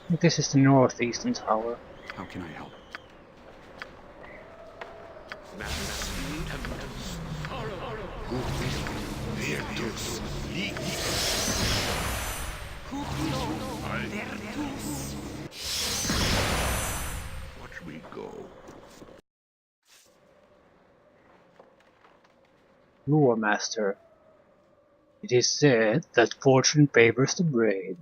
I think this is the northeastern tower. How can I help? Watch me go. Lore Master. It is said that fortune favors the brave.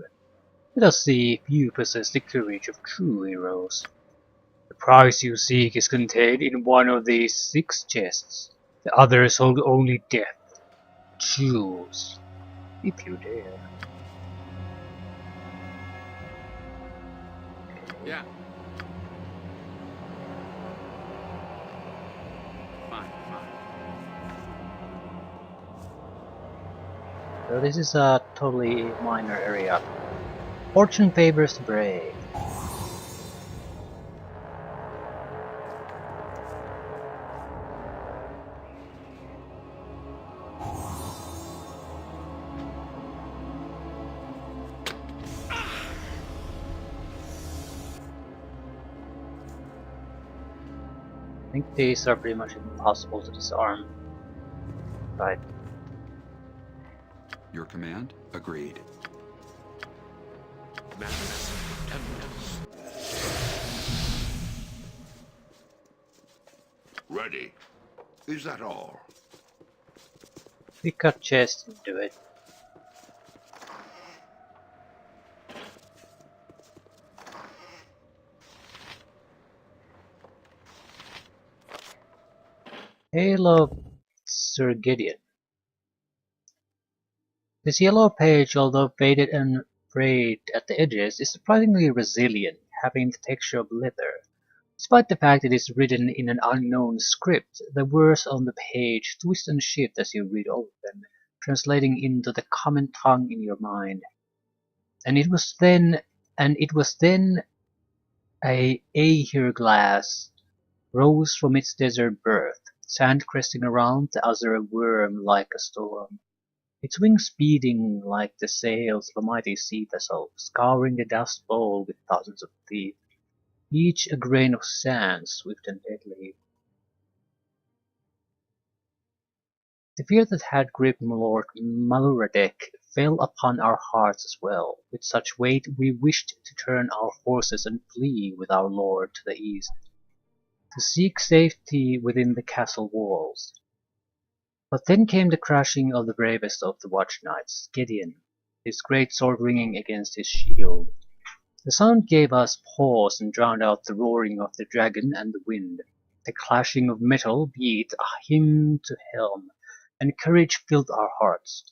Let us see if you possess the courage of true heroes. The prize you seek is contained in one of these 6 chests. The others hold only death. Choose, if you dare. Yeah. Fine. So this is a totally minor area. Fortune favors the brave. I think these are pretty much impossible to disarm. Right. Your command? Agreed. Ready. Is that all? We cut chest into it. Hail, Sir Gideon. This yellow page, although faded and frayed at the edges, is surprisingly resilient, having the texture of leather. Despite the fact it is written in an unknown script, the words on the page twist and shift as you read over them, translating into the common tongue in your mind. And it was then a Aegir glass rose from its desert birth, sand cresting around the other worm like a storm. Its wings beating like the sails of a mighty sea vessel, scouring the dust bowl with thousands of teeth, each a grain of sand, swift and deadly. The fear that had gripped Lord Maluradek fell upon our hearts as well. With such weight we wished to turn our horses and flee with our lord to the east, to seek safety within the castle walls. But then came the crashing of the bravest of the watch knights, Gideon, his great sword ringing against his shield. The sound gave us pause and drowned out the roaring of the dragon and the wind. The clashing of metal beat a hymn to helm, and courage filled our hearts.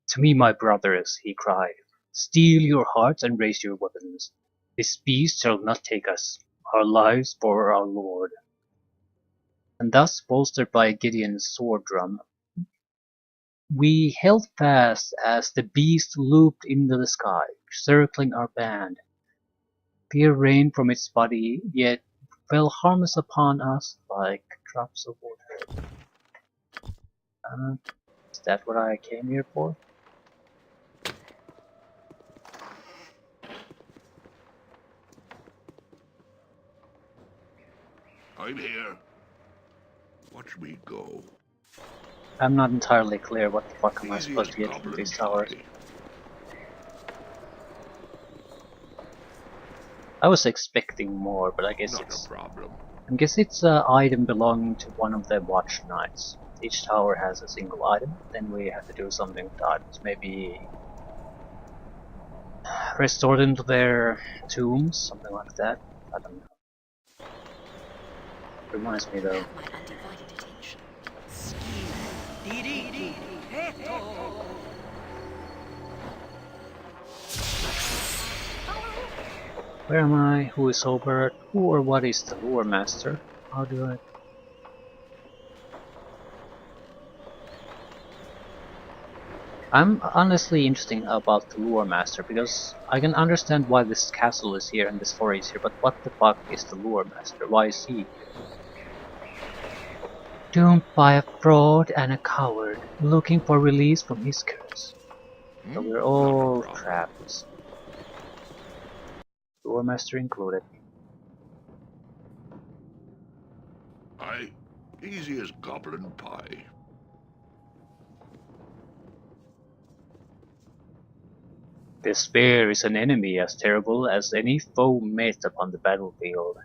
"To me, my brothers," he cried, "steel your hearts and raise your weapons. This beast shall not take us, our lives for our lord." And thus, bolstered by Gideon's sword drum, we held fast as the beast looped into the sky, circling our band. Fear rained from its body, yet fell harmless upon us like drops of water. Is that what I came here for? I'm here. Watch me go. I'm not entirely clear what the fuck am I Easy supposed as to get from goblin these towers. talking. I was expecting more, but I guess Not it's a problem. an item belonging to one of the watch knights. Each tower has a single item, then we have to do something with the items. Maybe restore them to their tombs, something like that. I don't know. Reminds me though. My undivided attention. Where am I? Who is Hobart? Who or what is the Lore Master? How do I... I'm honestly interested about the Lore Master because I can understand why this castle is here and this forest is here, but what the fuck is the Lore Master? Why is he? Doomed by a fraud and a coward, looking for release from his curse. So we're all trapped. Lore Master included. Aye, easy as goblin pie. Despair is an enemy as terrible as any foe met upon the battlefield.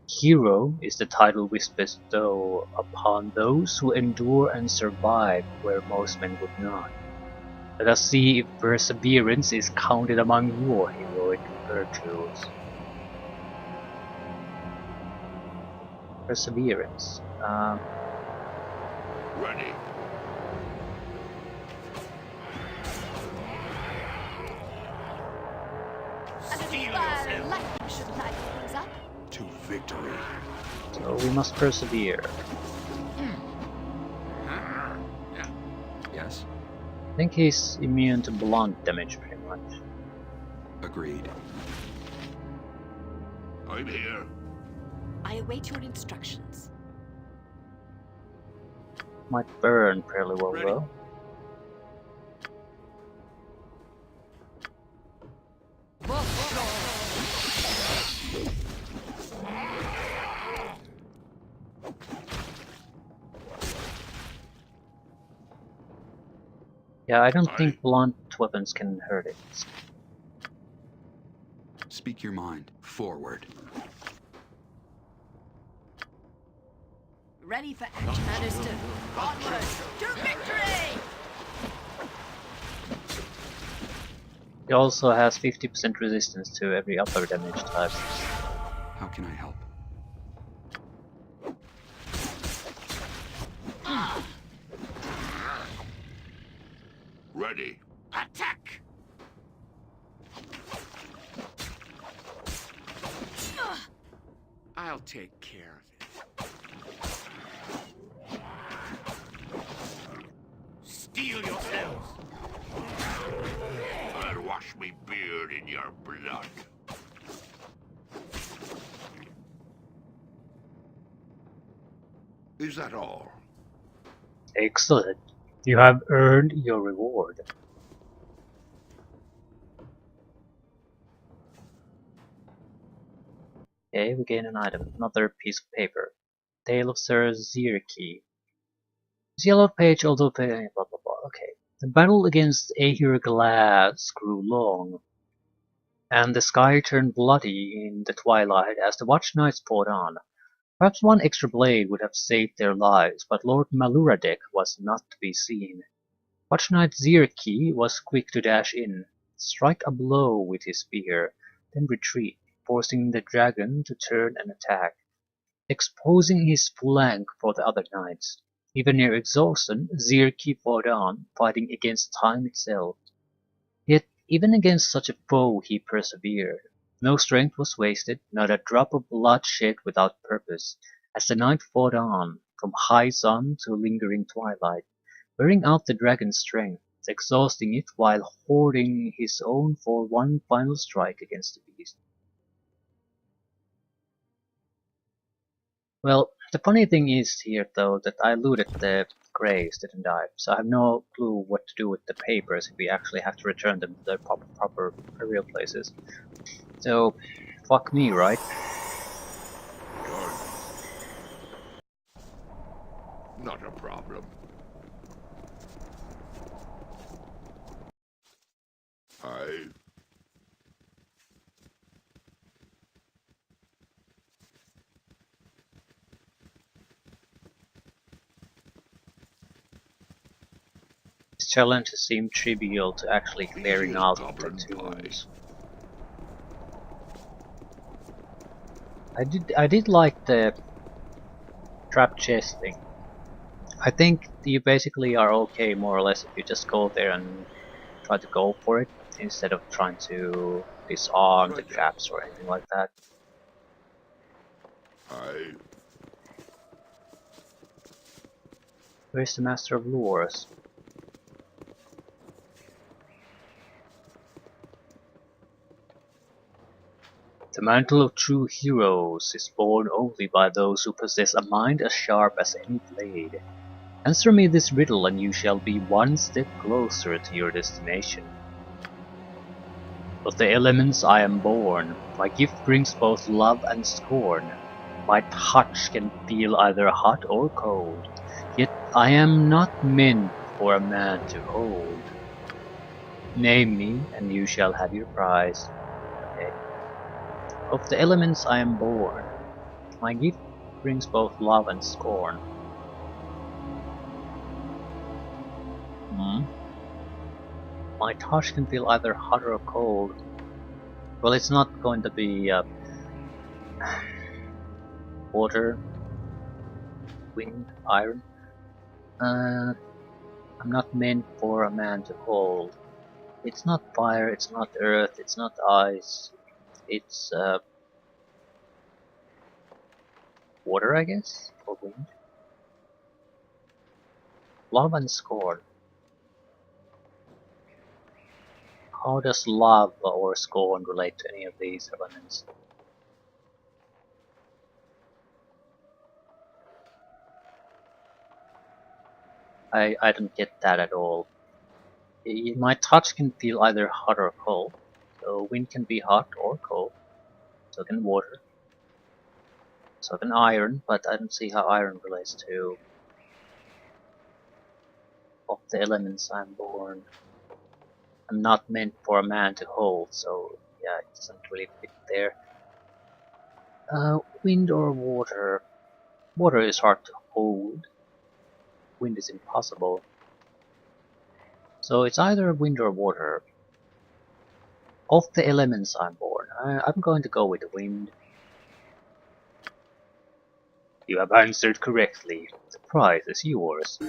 Hero is the title we bestow upon those who endure and survive where most men would not. Let us see if perseverance is counted among your heroic virtues. Perseverance. Ready. Lightning should light things up. To victory. So we must persevere. Yes? I think he's immune to blunt damage pretty much. Agreed. I'm here. I await your instructions. Might burn fairly well Ready. though. Yeah, I don't think blunt weapons can hurt it. Speak your mind. Forward. Ready for action. Understood. Onward to victory! It also has 50% resistance to every other damage type. How can I help? Ready. Attack! I'll take care of it. Steel yourselves! I'll wash me beard in your blood. Is that all? Excellent. You have earned your reward. Okay, we gain an item. Another piece of paper. Tale of Sir Zierki. This yellow page, although blah blah blah. Okay. The battle against Ahir Glass grew long, and the sky turned bloody in the twilight as the Watch Knights fought on. Perhaps one extra blade would have saved their lives, but Lord Maluradek was not to be seen. Watch Knight Zierki was quick to dash in, strike a blow with his spear, then retreat, forcing the dragon to turn and attack, exposing his flank for the other knights. Even near exhaustion, Zierki fought on, fighting against time itself. Yet even against such a foe he persevered. No strength was wasted, not a drop of blood shed without purpose, as the night fought on, from high sun to lingering twilight, wearing out the dragon's strength, exhausting it while hoarding his own for one final strike against the beast. Well, the funny thing is here though that I looted the graves, didn't I? So I have no clue what to do with the papers if we actually have to return them to their proper burial places. So, fuck me, right? Done. Not a problem. I... These challenges seem trivial to actually clearing Easy as out the goblin pie. tombs. I did like the trap chest thing. I think you basically are okay more or less if you just go there and try to go for it instead of trying to disarm the traps or anything like that. I... Where's the Master of Lures? The mantle of true heroes is borne only by those who possess a mind as sharp as any blade. Answer me this riddle and you shall be one step closer to your destination. Of the elements I am born, my gift brings both love and scorn. My touch can feel either hot or cold, yet I am not meant for a man to hold. Name me, and you shall have your prize. Okay. Of the elements I am born, my gift brings both love and scorn. Hmm? My touch can feel either hot or cold. Well, it's not going to be water, wind, iron. I'm not meant for a man to hold. It's not fire, it's not earth, it's not ice. It's water, I guess, or wind. Love and scorn. How does love or scorn relate to any of these elements? I don't get that at all. My touch can feel either hot or cold. So wind can be hot or cold. So can water. So can iron, but I don't see how iron relates to of the elements I'm born. I'm not meant for a man to hold, so yeah, it doesn't really fit there. Wind or water? Water is hard to hold. Wind is impossible. So it's either wind or water. Of the elements I'm born, I'm going to go with the wind. You have answered correctly. The prize is yours.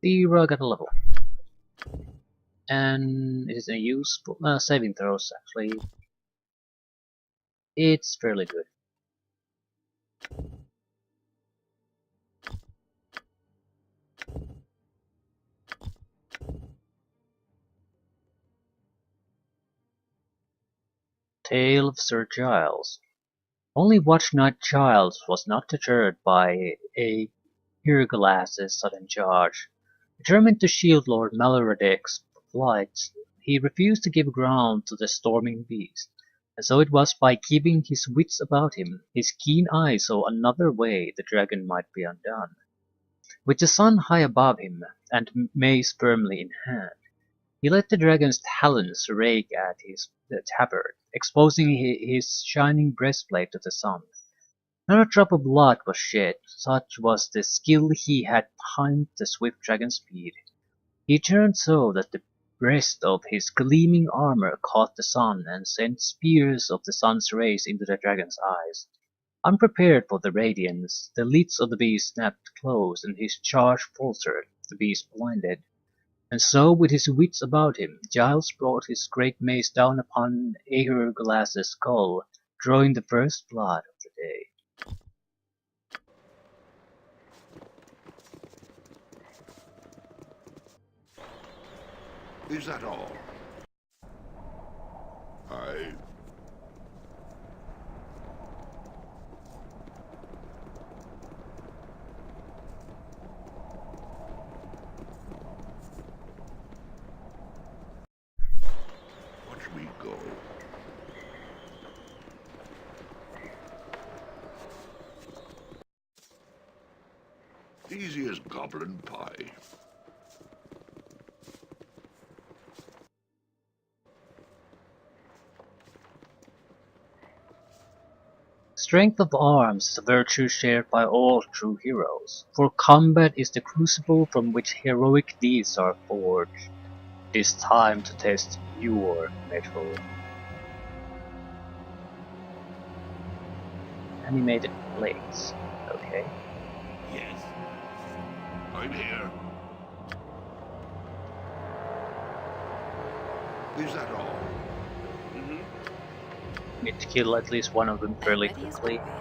Zero got a level. And it is a useful saving throws actually. It's fairly good. Tale of Sir Giles. Only Watch Knight Giles was not deterred by a Glass's sudden charge. Determined to shield Lord Malrodeck's flight, he refused to give ground to the storming beast, and so it was by keeping his wits about him, his keen eye saw another way the dragon might be undone. With the sun high above him, and mace firmly in hand, he let the dragon's talons rake at his tabard, exposing his shining breastplate to the sun. Not a drop of blood was shed, such was the skill he had behind the swift dragon's speed. He turned so that the breast of his gleaming armor caught the sun and sent spears of the sun's rays into the dragon's eyes. Unprepared for the radiance, the lids of the beast snapped close and his charge faltered, the beast blinded. And so, with his wits about him, Giles brought his great mace down upon Glass's skull, drawing the first blood of the day. Is that all? I... Watch me go. Easy as goblin pie. Strength of arms is a virtue shared by all true heroes, for combat is the crucible from which heroic deeds are forged. It is time to test your mettle. Animated blades. Okay. Yes. I'm here. Is that all? Need to kill at least one of them fairly Ready as quickly. always.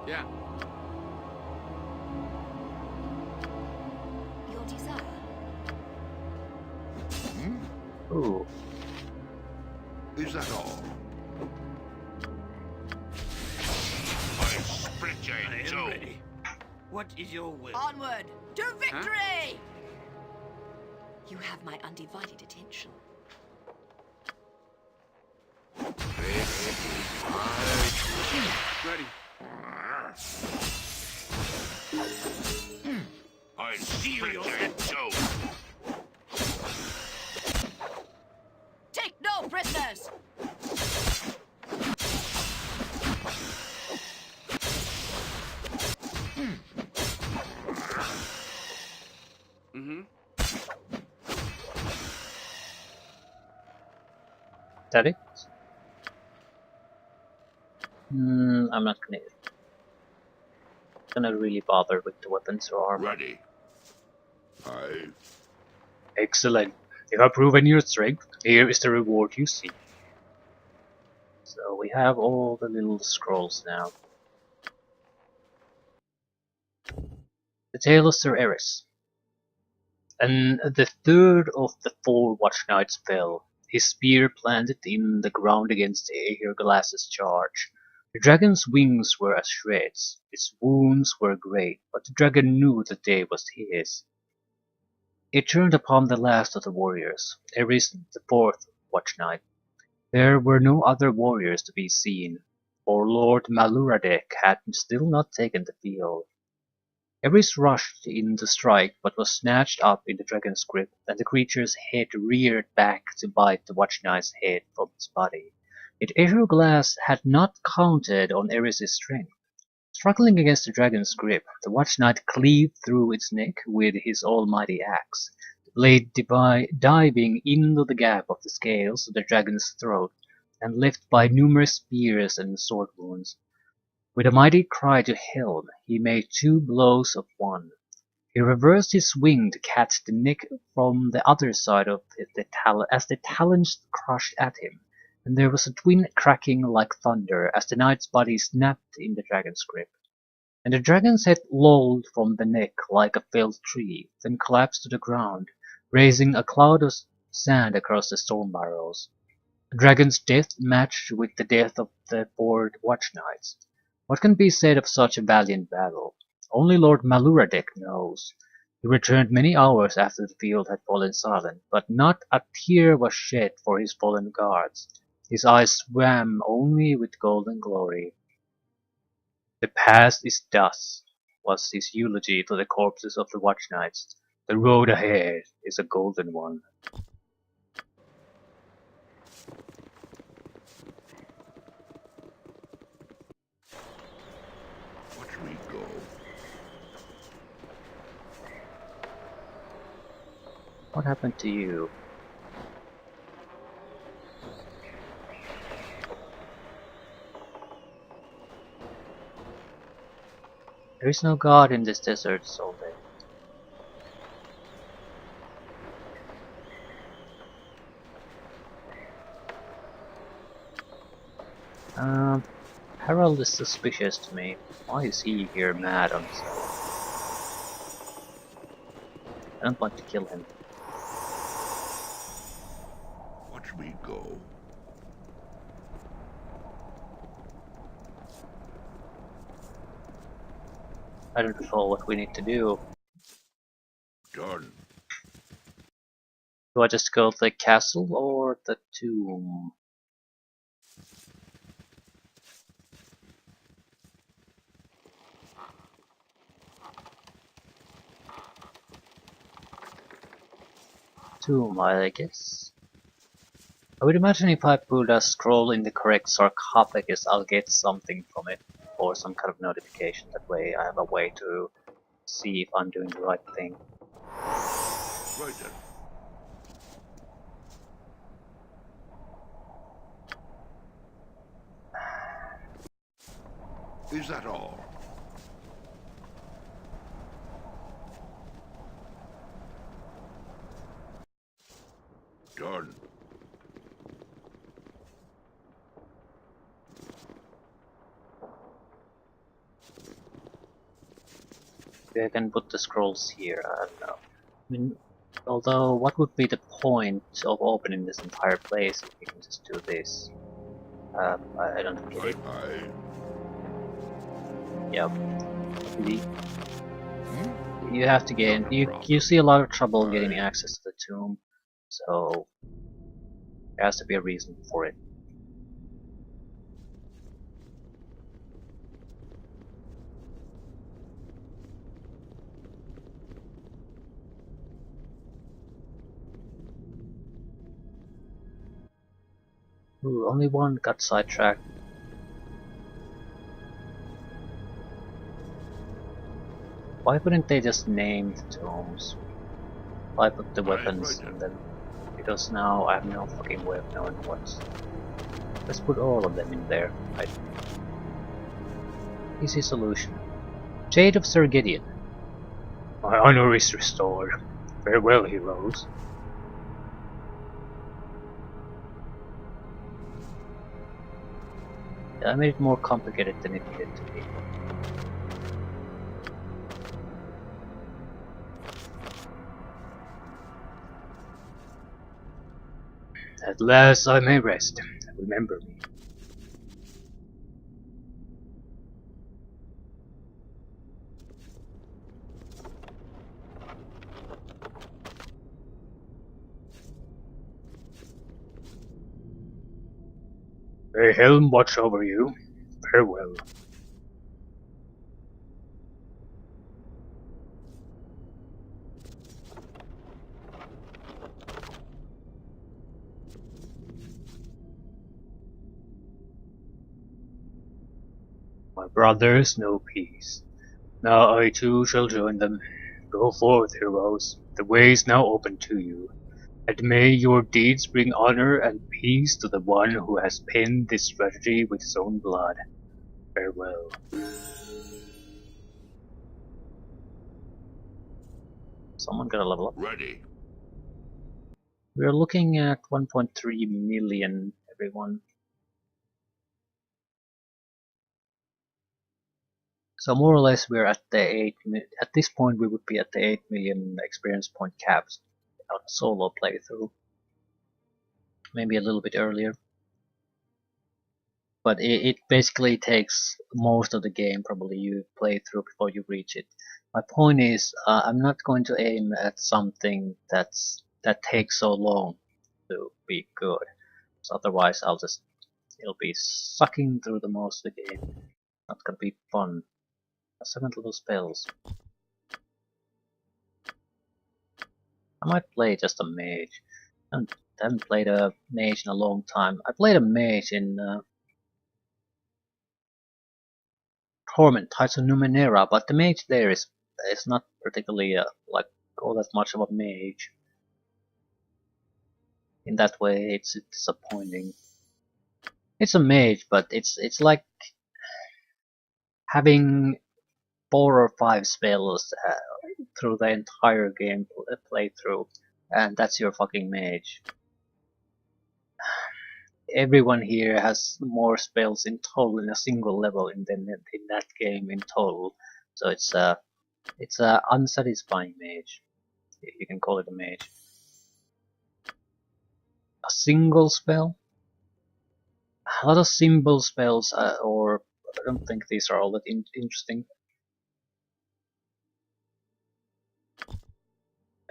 Yeah. Your desire. Ooh. Is that all? I split I am so. ready. What is your will? Onward to victory! You have my undivided attention. Ready. I steal your so. Take no prisoners! Mm-hmm. That it? I'm not gonna really bother with the weapons or armor. Ready. I Excellent. You have proven your strength. Here is the reward you seek. So we have all the little scrolls now. The tale of Sir Eris. And the third of the 4 Watch Knights fell, his spear planted in the ground against Aegirglass's charge. The dragon's wings were as shreds, its wounds were great, but the dragon knew the day was his. It turned upon the last of the warriors, Eris the 4th Watch Knight. There were no other warriors to be seen, for Lord Maluradek had still not taken the field. Eris rushed in to strike, but was snatched up in the dragon's grip, and the creature's head reared back to bite the Watch Knight's head from its body. Yet Aegirglass had not counted on Eris's strength. Struggling against the dragon's grip, the Watch Knight cleaved through its neck with his almighty axe, the blade diving into the gap of the scales of the dragon's throat, and left by numerous spears and sword wounds. With a mighty cry to Helm, he made 2 blows of one. He reversed his swing to catch the neck from the other side of as the talons crushed at him, and there was a twin cracking like thunder as the knight's body snapped in the dragon's grip. And the dragon's head lolled from the neck like a felled tree, then collapsed to the ground, raising a cloud of sand across the storm barrels. The dragon's death matched with the death of the 4 Watch Knights. What can be said of such a valiant battle? Only Lord Maluradek knows. He returned many hours after the field had fallen silent, but not a tear was shed for his fallen guards. His eyes swam only with golden glory. The past is dust, was his eulogy to the corpses of the Watch Knights. The road ahead is a golden one. watch me go. What happened to you? There is no god in this desert, Solveig. Harold is suspicious to me. Why is he here mad on himself? I don't want to kill him. Watch me go. I don't know what we need to do. Done. Do I just go to the castle or the tomb? Tomb, I guess. I would imagine if I put a scroll in the correct sarcophagus, I'll get something from it, or some kind of notification. That way I have a way to see if I'm doing the right thing. Right then. Is that all? Done. Maybe I can put the scrolls here, I don't know. I mean, although, what would be the point of opening this entire place if we can just do this? I don't get it. I Yep. You have to gain. You see a lot of trouble getting access to the tomb, so there has to be a reason for it. Ooh, only one got sidetracked. Why couldn't they just name the tombs? Why put the weapons in them? Because now I have no fucking way of knowing what. Let's put all of them in there. Right. Easy solution. Jade of Sir Gideon. My honor is restored. Farewell, heroes. Yeah, I made it more complicated than it needed to be. At last I may rest. Remember me. May Helm watch over you. Farewell. My brothers know peace. Now I too shall join them. Go forth, heroes. The way is now open to you. And may your deeds bring honor and peace to the one who has penned this strategy with his own blood. Farewell. Someone gotta level up. Ready. We're looking at 1.3 million, everyone. So more or less we're at the at this point we would be at the 8 million experience point caps on a solo playthrough. Maybe a little bit earlier. But it basically takes most of the game probably you play through before you reach it. My point is I'm not going to aim at something that takes so long to be good. So otherwise it'll be sucking through the most of the game. Not gonna be fun. 7th level spells. I might play just a mage. I haven't played a mage in a long time. I played a mage in Torment, Tides of Numenera, but the mage there is not particularly like all that much of a mage. In that way, it's disappointing. It's a mage, but it's like having 4 or 5 spells through the entire game playthrough, and that's your fucking mage. Everyone here has more spells in total in a single level than in that game in total, so it's a unsatisfying mage, if you can call it a mage. A single spell? A lot of symbol spells, or I don't think these are all that interesting.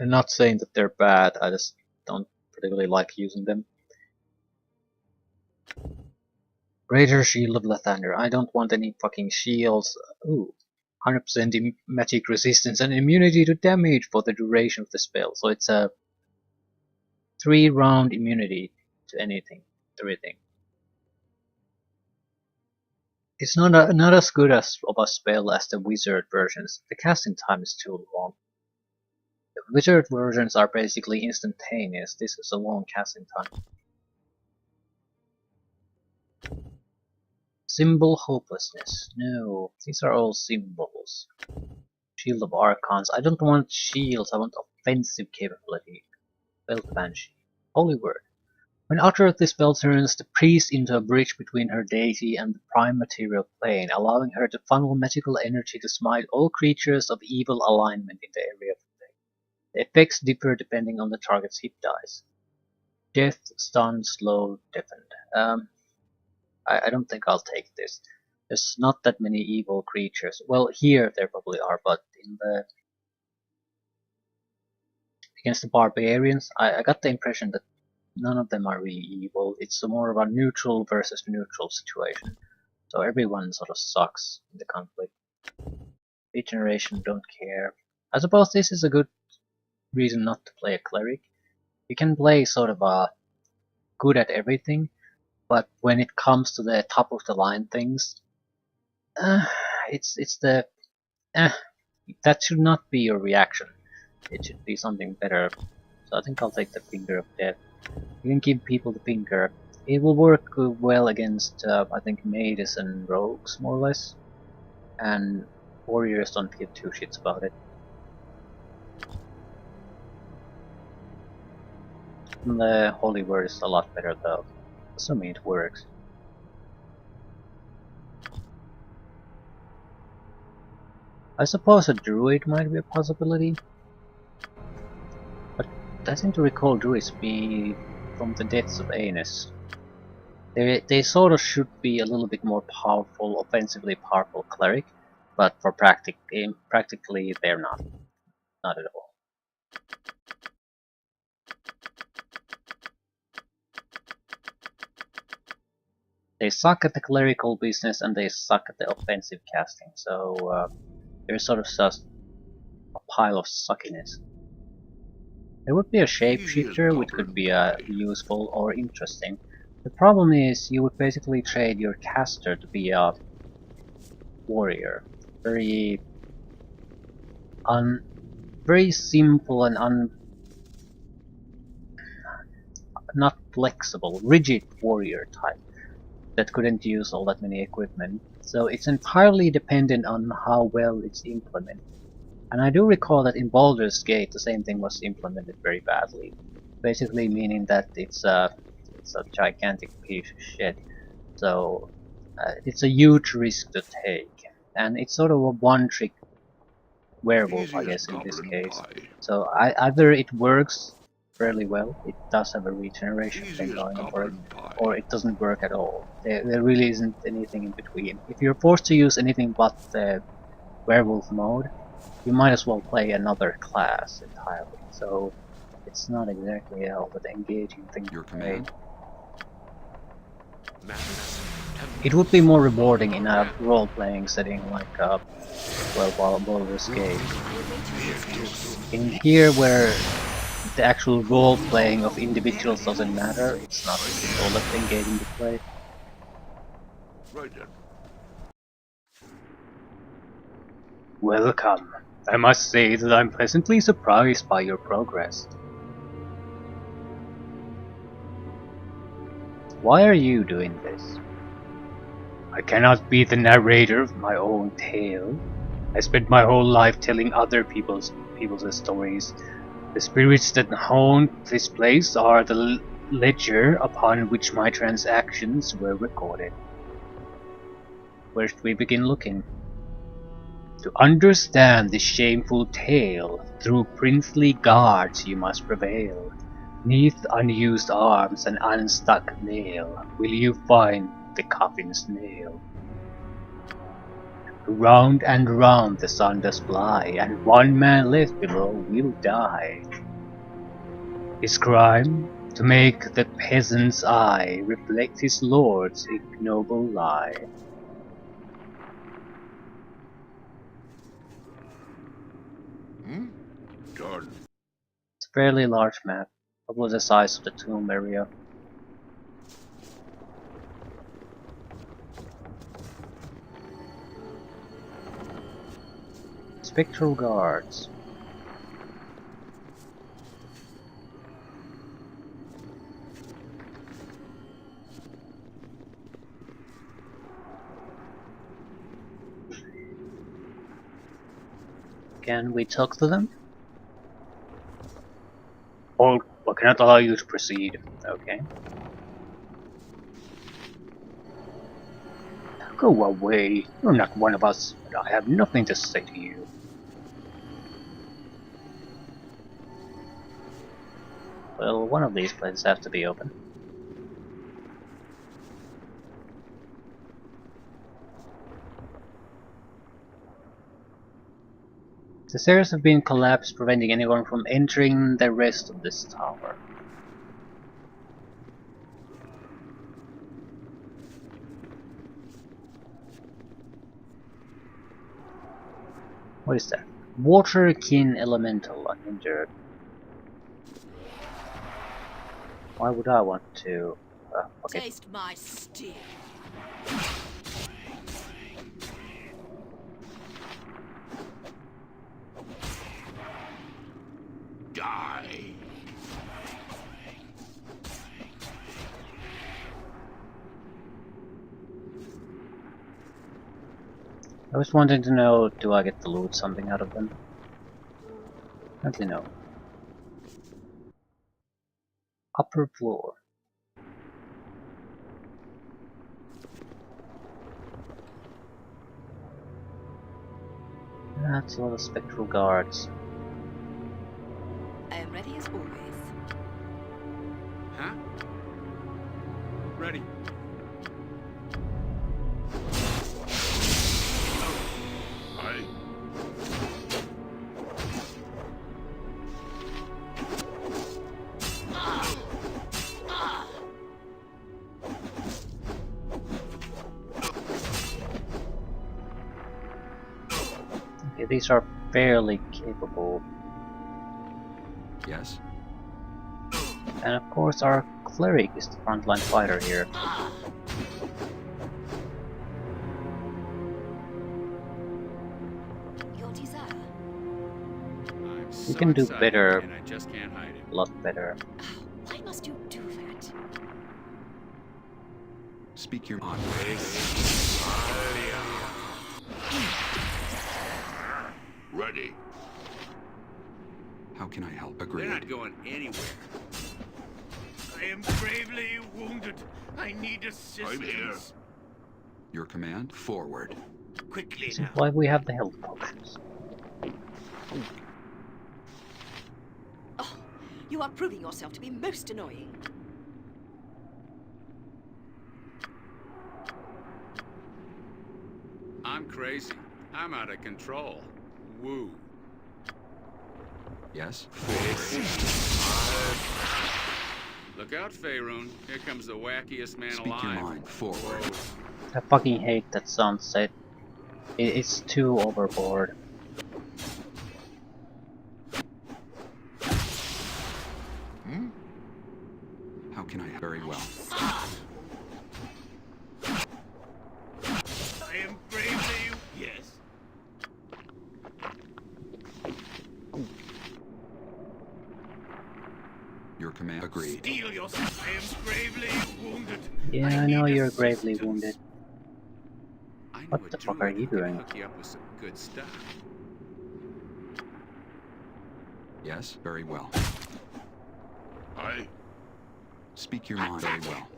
I'm not saying that they're bad, I just don't particularly like using them. Greater Shield of Lathander. I don't want any fucking shields. Ooh. 100% magic resistance and immunity to damage for the duration of the spell. So it's a 3-round immunity to anything, everything. It's not as good as of a spell as the wizard versions. The casting time is too long. The wizard versions are basically instantaneous. This is a long casting time. Symbol hopelessness. No, these are all symbols. Shield of Archons. I don't want shields, I want offensive capability. Belt Banshee. Holy Word. When uttered, this spell turns the priest into a bridge between her deity and the prime material plane, allowing her to funnel magical energy to smite all creatures of evil alignment in the area of effect. The effects differ depending on the target's hit dice. Death, stun, slow, deafened. I don't think I'll take this. There's not that many evil creatures. Well, here there probably are, but in the against the barbarians, I got the impression that none of them are really evil. It's more of a neutral versus neutral situation. So everyone sort of sucks in the conflict. Regeneration, don't care. I suppose this is a good reason not to play a cleric. You can play sort of a good at everything, but when it comes to the top of the line things, uh, it's the that should not be your reaction. It should be something better. So I think I'll take the Finger of Death. You can give people the finger. It will work well against I think mages and rogues more or less, and warriors don't give two shits about it. And the holy word is a lot better though, assuming it works. I suppose a druid might be a possibility, but I seem to recall druids be from the deaths of Aenus. They sort of should be a little bit more powerful, offensively powerful cleric, but for practically they're not at all. They suck at the clerical business and they suck at the offensive casting, so they're sort of just a pile of suckiness. There would be a Easy as shapeshifter which could goblin be pie. useful or interesting. The problem is you would basically trade your caster to be a warrior. Very very simple and not flexible, rigid warrior type that couldn't use all that many equipment. So it's entirely dependent on how well it's implemented. And I do recall that in Baldur's Gate the same thing was implemented very badly. Basically meaning that it's a gigantic piece of shit. So it's a huge risk to take. And it's sort of a one-trick werewolf, Easy I as guess, in this goblin case. pie. So either it works fairly well, it does have a regeneration Easy thing as going on for it, goblin pie. or it doesn't work at all. There really isn't anything in between. If you're forced to use anything but the werewolf mode, you might as well play another class entirely. So it's not exactly all that engaging thing Your to play. command. It would be more rewarding in a role-playing setting like Baldur's Gate. In here, where the actual role-playing of individuals doesn't matter, it's not all that engaging to play. Right then. Welcome. I must say that I'm pleasantly surprised by your progress. Why are you doing this? I cannot be the narrator of my own tale. I spent my whole life telling other people's stories. The spirits that haunt this place are the ledger upon which my transactions were recorded. Where should we begin looking? To understand this shameful tale, through princely guards you must prevail. 'Neath unused arms and unstuck nail will you find the coffin's nail. Round and round the sun does fly, and one man left below will die. His crime? To make the peasant's eye reflect his lord's ignoble lie. Done. It's a fairly large map, probably the size of the tomb area. Spectral guards. Can we talk to them? Hold, I cannot allow you to proceed. Okay. Go away. You're not one of us, and I have nothing to say to you. Well, one of these places has to be open. The stairs have been collapsed, preventing anyone from entering the rest of this tower. What is that? Water kin elemental uninjured. Why would I want to? Okay. Taste my steel. Die. I was wanting to know, do I get to loot something out of them? Apparently no. Upper floor. That's a lot of spectral guards. I am ready as always. Huh? Ready. I. Okay, these are fairly capable. Yes. And of course our cleric is the frontline fighter here. Your desire. I'm You so can do excited, better. and I just can't hide it. A lot better. Why must you do that? Speak your mind. Ready. How can I help? They're Agreed. not going anywhere. I am gravely wounded. I need assistance. I'm here. Your command? Forward. Quickly This is now. why we have the health potions. Oh, you are proving yourself to be most annoying. I'm crazy. I'm out of control. Woo. Yes. Forward. Look out, Faerun. Here comes the wackiest man Speak your alive. mind. Forward. I fucking hate that sunset. It's too overboard. How can I? Very well. I am gravely. Yes. Your command. Agreed. Steel yourself. I am gravely wounded. Yeah, I know need you're gravely assistance. wounded. I know What a the fuck are druid you who can doing? hook you up with some good stuff. Yes. Very well. I. Speak your mind. Very well.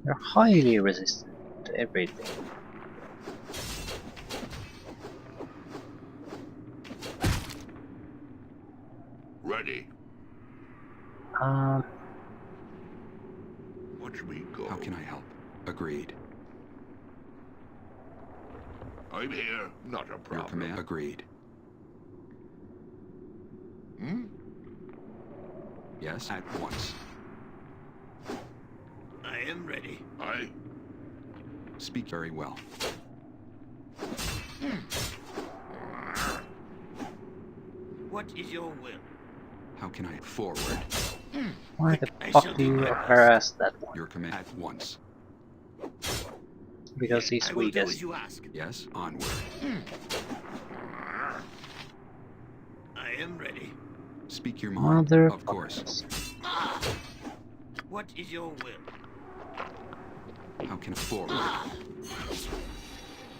You're highly resistant to everything. Ready. Watch me go. How can I help? Agreed. I'm here. Not a Your problem. command. Agreed. Hmm? Yes. At once. I am ready. I. Speak very well. What is your will? How can I? Forward. Why the I fuck shall do do you my best. harass that one? Your command. At once. Because he's I will do weakest. as you ask. Yes. Onward. I am ready. Speak your mind. Mother Of course. What is your will? How can I? Forward.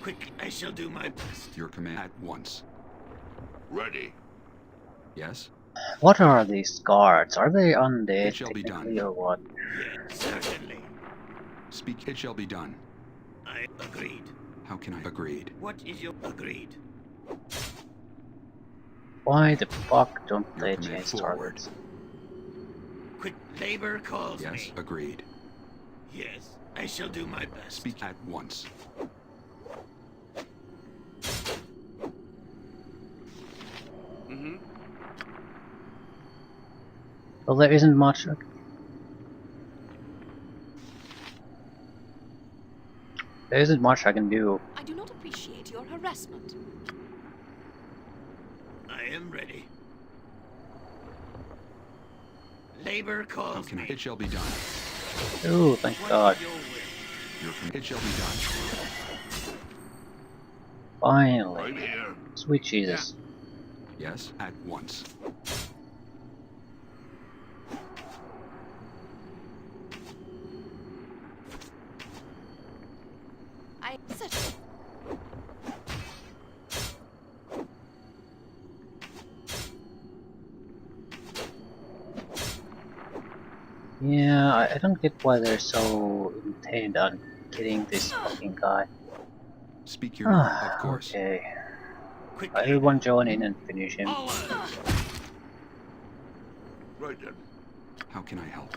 Quick, I shall do my best. Your command. At once. Ready. Yes. What are these guards? Are they undead It shall be done. technically or what? Yes, certainly. Speak. It shall be done. I agreed. How can I? Agreed. What is your agreed? Why the fuck don't Your they command change forward. targets? Quick labor calls Yes. me. Agreed. Yes, I shall do my best. Speak at once. Mm-hmm. Well, there isn't much. There isn't much I can do. I do not appreciate your harassment. I am ready. Labor How calls can I? me. It shall be done. Oh, thank God. Your will. It shall be done. Finally. I'm here. Sweet Jesus. Yes, at once. I sit. Yeah, I don't get why they're so intent on killing this fucking guy. Speak your mind, of Ah, course. okay. Quick, Everyone join in and finish him. Right then. How can I help?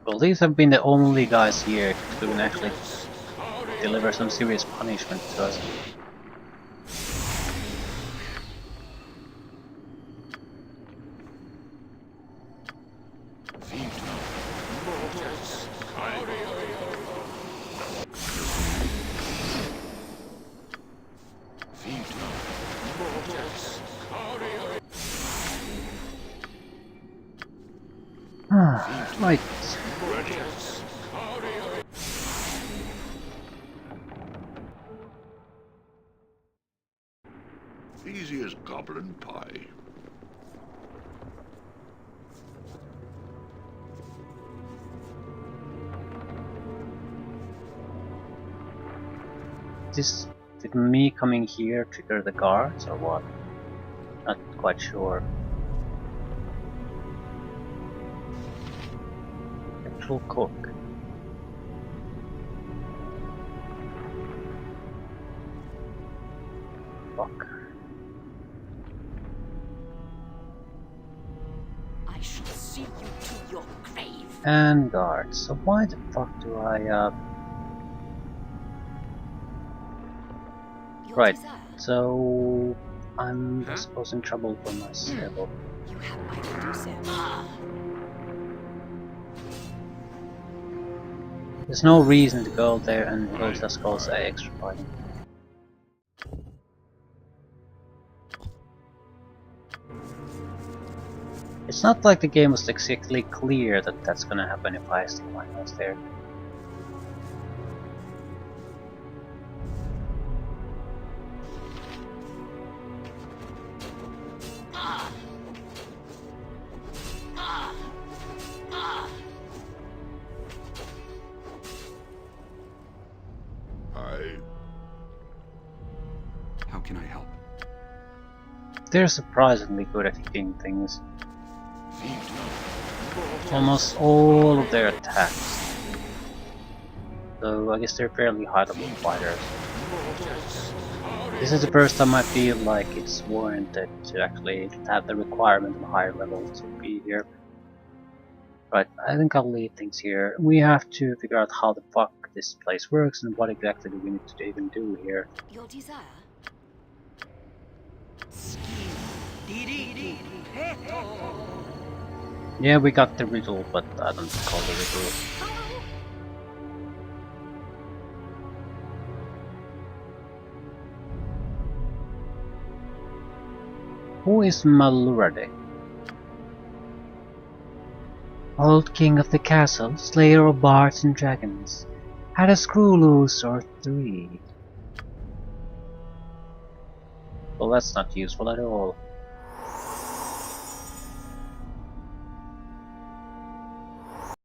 Well, these have been the only guys here who can actually deliver some serious punishment to us. Right. Easy as goblin pie. Did me coming here trigger the guards or what? Not quite sure. Actual cook. Fuck. I shall see you to your grave. And guards. So why the fuck do I Your Right. desire. So I'm I Huh? suppose in trouble for myself. You have my consent. There's no reason to go there and it'll just cause extra fighting. It's not like the game was exactly clear that that's gonna happen if I stick my nose there. I... How can I help? They're surprisingly good at hitting things. Almost all of their attacks. So I guess they're fairly high level fighters. This is the first time I feel like it's warranted to actually have the requirement of a higher level to be here. Right, I think I'll leave things here. We have to figure out how the fuck this place works and what exactly do we need to even do here. Your desire. Yeah, we got the riddle, but I don't call the riddle. Who is Malurade? Old king of the castle, slayer of bards and dragons, had a screw loose or three. Well, that's not useful at all.